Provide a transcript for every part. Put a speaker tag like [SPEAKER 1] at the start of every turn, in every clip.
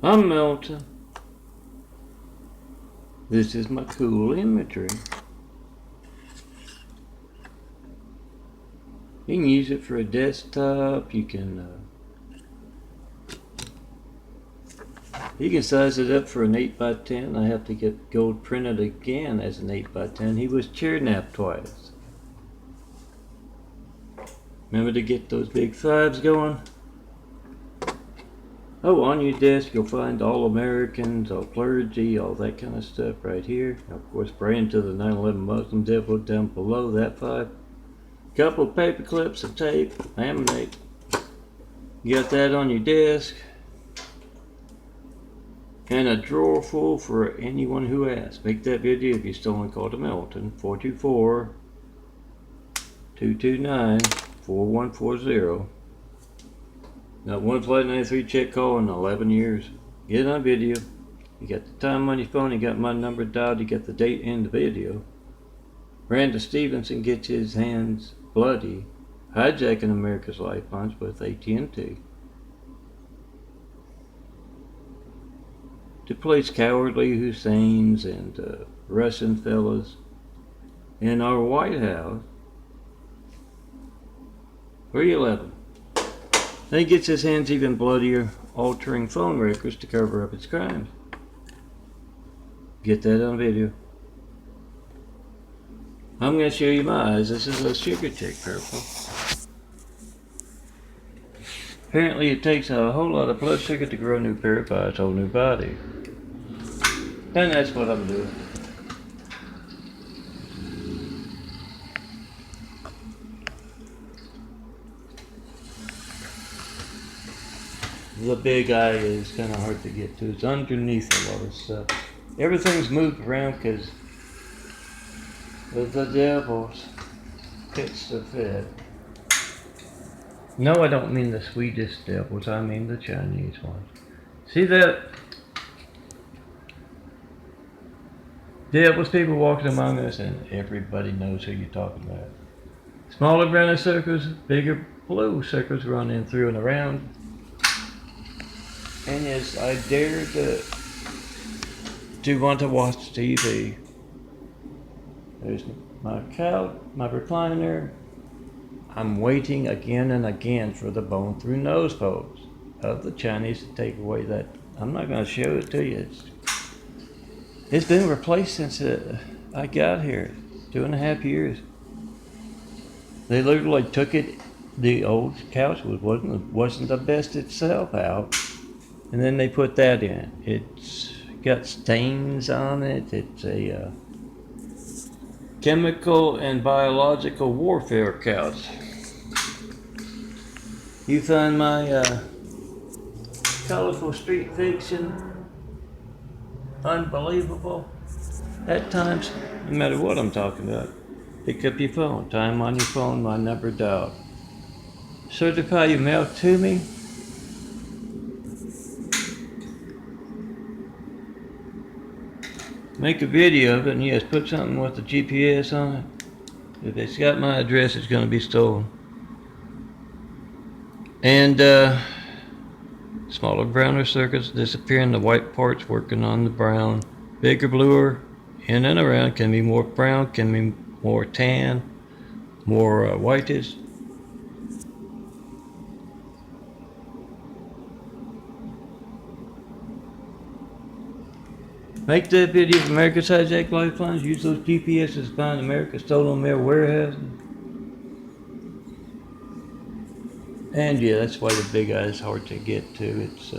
[SPEAKER 1] I'm Milton. This is my cool imagery. You can use it for a desktop. You can size it up for an 8x10. I have to get gold printed again as an 8x10. He was chair napped twice. Remember to get those big 5s going. Oh, on your desk you'll find all Americans, all clergy, all that kind of stuff right here. Of course, praying to the 9/11 Muslim devil down below that 5. Couple of paper clips of tape, laminate. You got that on your desk. And a drawer full for anyone who asks. Make that video if you still want to call to Milton. 424-229-4140. Not one Flight 93 check call in 11 years. Get it on video. You got the time on your phone, you got my number dialed, you got the date in the video. Randall Stevenson gets his hands bloody hijacking America's lifelines with AT&T to place cowardly Husseins and Russian fellas in our White House. Where you let him? Then he gets his hands even bloodier, altering phone records to cover up his crimes. Get that on video. I'm going to show you my eyes. This is a sugar tick purple. Apparently it takes a whole lot of blood sugar to grow a new pair of eyes, a whole new body. And that's what I'm doing. The big eye is kind of hard to get to. It's underneath a lot of stuff. Everything's moved around because the devil's fits to fit. No, I don't mean the Swedish devils. I mean the Chinese ones. See that? Devils, people walking among us, and everybody knows who you're talking about. Smaller brown circles, bigger blue circles running through and around. And yes, I dare to want to watch TV. There's my couch, my recliner. I'm waiting again and again for the bone through nose pose of the Chinese to take away that. I'm not going to show it to you. It's been replaced since I got here, 2.5 years. They literally took it. The old couch wasn't the best itself out. And then they put that in. It's got stains on it. It's a chemical and biological warfare couch. You find my colorful street fiction unbelievable at times, no matter what I'm talking about. Pick up your phone, time on your phone, my number dialed. Certify your mail to me. Make a video of it, and yes, put something with the GPS on it. If it's got my address, it's going to be stolen. And smaller, browner circuits disappearing, the white parts working on the brown. Bigger, bluer, in and around, can be more brown, can be more tan, more whitish. Make that video of America's hijacked lifelines. Use those GPSs to find America's stolen mail warehouses. And yeah, that's why the big eye is hard to get to. It's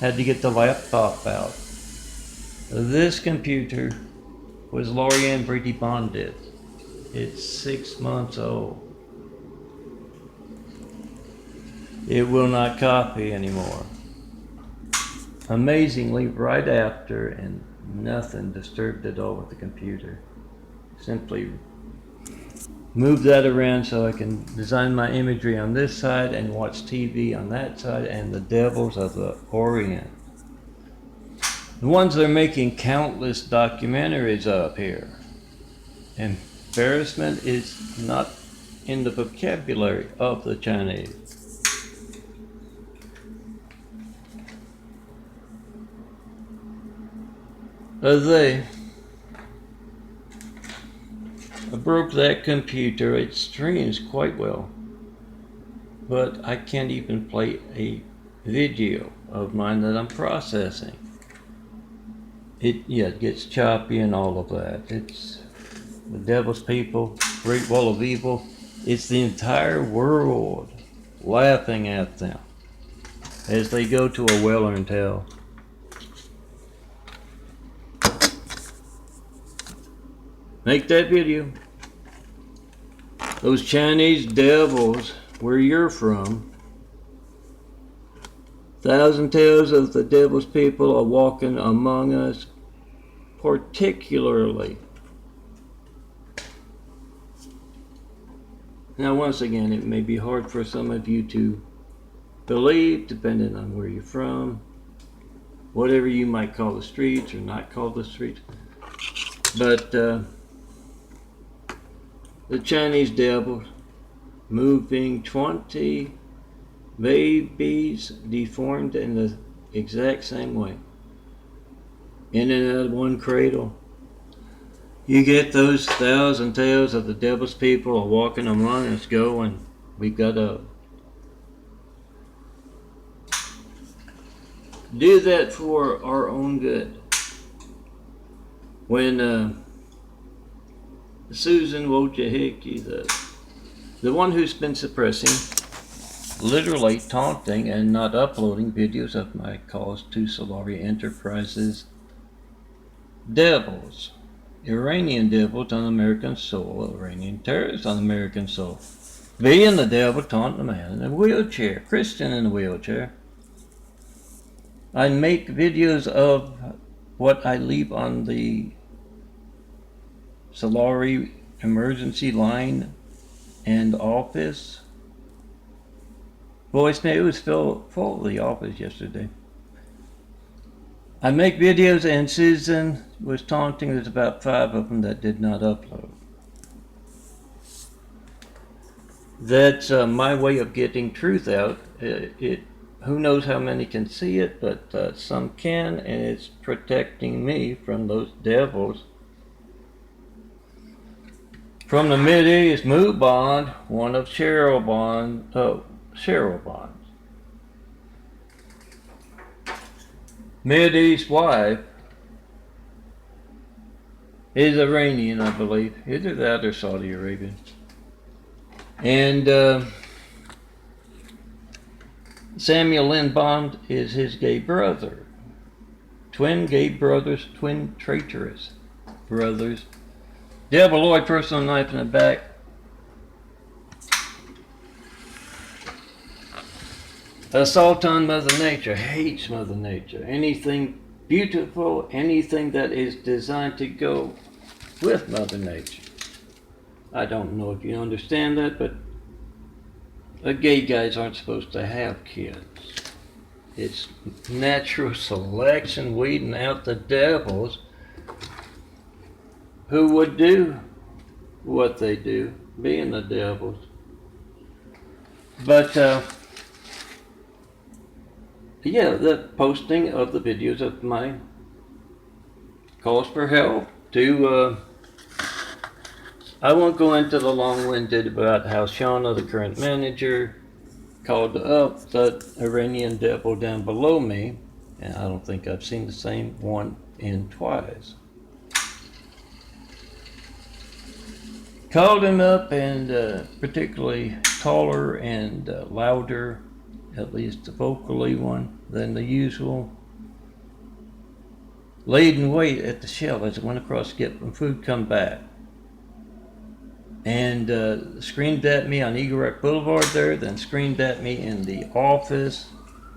[SPEAKER 1] had to get the laptop out. This computer was Lorianne Brady bonded. It's 6 months old. It will not copy anymore. Amazingly, right after, and nothing disturbed at all with the computer. Simply move that around so I can design my imagery on this side and watch TV on that side, and the devils of the Orient. The ones that are making countless documentaries up here. Embarrassment is not in the vocabulary of the Chinese. They broke that computer. It streams quite well, but I can't even play a video of mine that I'm processing. It gets choppy and all of that. It's the devil's people, great wall of evil. It's the entire world laughing at them as they go to a well-earned hell. Make that video. Those Chinese devils, where you're from, 1,000 tales of the devil's people are walking among us, particularly. Now, once again, it may be hard for some of you to believe, depending on where you're from, whatever you might call the streets or not call the streets. But the Chinese devil moving 20 babies deformed in the exact same way, in and out of one cradle. You get those 1,000 tales of the devil's people are walking among us going, we've got to do that for our own good. When Susan Wojcicki, the one who's been suppressing, literally taunting and not uploading videos of my calls to Solari Enterprises devils, Iranian devils on American soil, Iranian terrorists on American soil, being the devil taunting a man in a wheelchair, Christian in a wheelchair. I make videos of what I leave on the Solari emergency line and office voicemail. It was full of the office yesterday. I make videos, and Susan was taunting. There's about 5 of them that did not upload. That's my way of getting truth out. Who knows how many can see it, but some can, and it's protecting me from those devils. From the Mideast, Moo Bond, one of Cheryl Bond's. Mideast wife is Iranian, I believe. Either that or Saudi Arabian. And Samuel Lynn Bond is his gay brother. Twin gay brothers, twin traitorous brothers. Devil Lloyd, personal knife in the back. Assault on Mother Nature, hates Mother Nature. Anything beautiful, anything that is designed to go with Mother Nature. I don't know if you understand that, but gay guys aren't supposed to have kids. It's natural selection, weeding out the devils who would do what they do, being the devils. But the posting of the videos of my calls for help to I won't go into the long-winded about how Shauna, the current manager, called up the Iranian devil down below me, and I don't think I've seen the same one in twice. Called him up, and particularly taller and louder, at least the vocally one, than the usual. Laid in wait at the shelf as I went across to get some food, come back. And screamed at me on Eagle Rock Boulevard there, then screamed at me in the office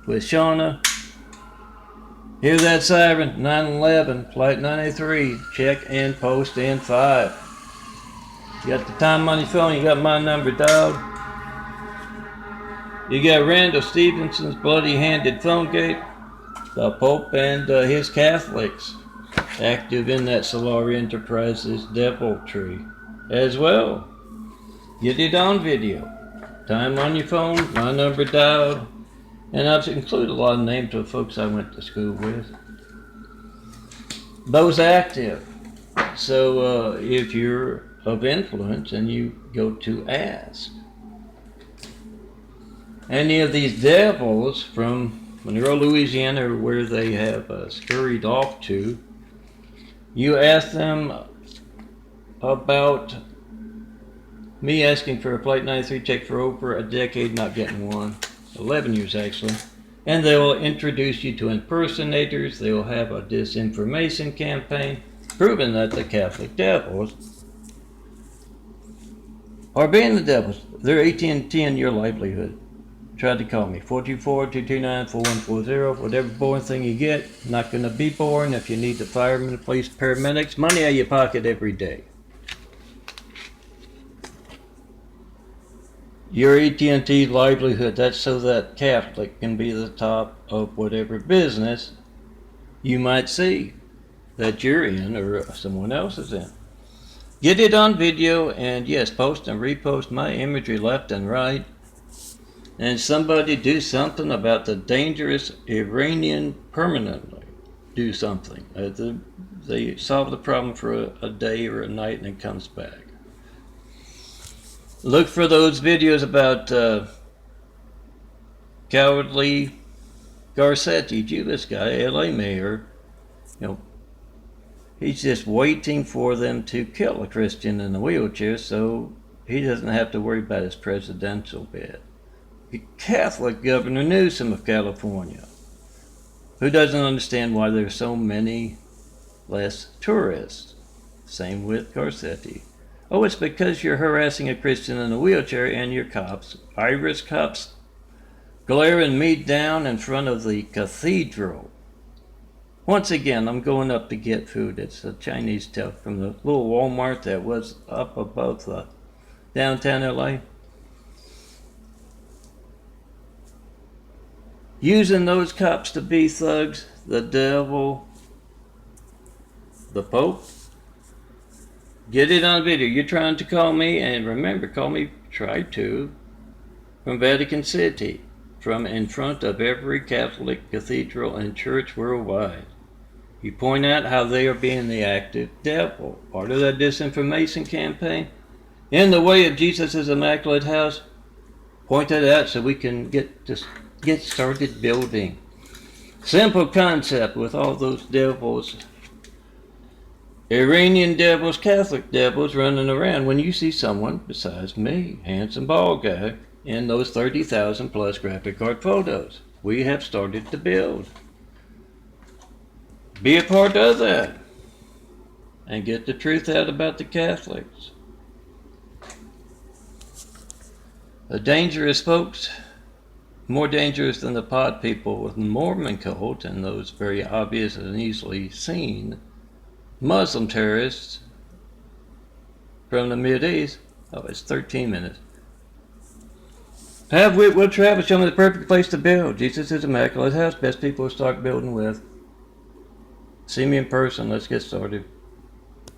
[SPEAKER 1] with Shauna. Hear that siren, 911, flight 983, check in, post in 5. You got the time on your phone, you got my number dialed. You got Randall Stevenson's bloody-handed phone gate, the Pope and his Catholics active in that Solari Enterprises deviltry as well. Get it on video. Time on your phone, my number dialed, and I've included a lot of names of folks I went to school with. those active. So if you're of influence and you go to ask any of these devils from Monroe, Louisiana, where they have scurried off to, you ask them about me asking for a Flight 93 check for over a decade, not getting one. 11 years actually. And they will introduce you to impersonators. They will have a disinformation campaign proving that the Catholic devils are being the devils. They're AT&T in your livelihood. Tried to call me. 424-229-4140. Whatever boring thing you get, not going to be boring. If you need the firemen, the police, paramedics, money out of your pocket every day. Your AT&T livelihood, that's so that Catholic can be the top of whatever business you might see that you're in or someone else is in. Get it on video, and yes, post and repost my imagery left and right. And somebody do something about the dangerous Iranian permanently. Do something. They solve the problem for a day or a night and it comes back. Look for those videos about cowardly Garcetti, Jewish guy, LA mayor. He's just waiting for them to kill a Christian in a wheelchair so he doesn't have to worry about his presidential bid. Catholic Governor Newsom of California, who doesn't understand why there's so many less tourists. Same with Garcetti. Oh, it's because you're harassing a Christian in a wheelchair and your cops, Irish cops, glaring me down in front of the cathedral. Once again, I'm going up to get food. It's a Chinese stuff from the little Walmart that was up above the downtown LA. Using those cops to be thugs, the devil, the Pope. Get it on video. You're trying to call me, and remember, try to, from Vatican City, from in front of every Catholic cathedral and church worldwide. You point out how they are being the active devil, part of that disinformation campaign. In the way of Jesus' Immaculate House, point that out so we can get started building. Simple concept with all those devils. Iranian devils, Catholic devils running around when you see someone besides me, handsome bald guy, in those 30,000 plus graphic art photos. We have started to build. Be a part of that and get the truth out about the Catholics. The dangerous folks, more dangerous than the pod people with the Mormon cult and those very obvious and easily seen Muslim terrorists from the Mideast. Oh, it's 13 minutes. Have Whitwell Travis show me the perfect place to build. Jesus' Immaculate House. Best people to start building with. See me in person. Let's get started.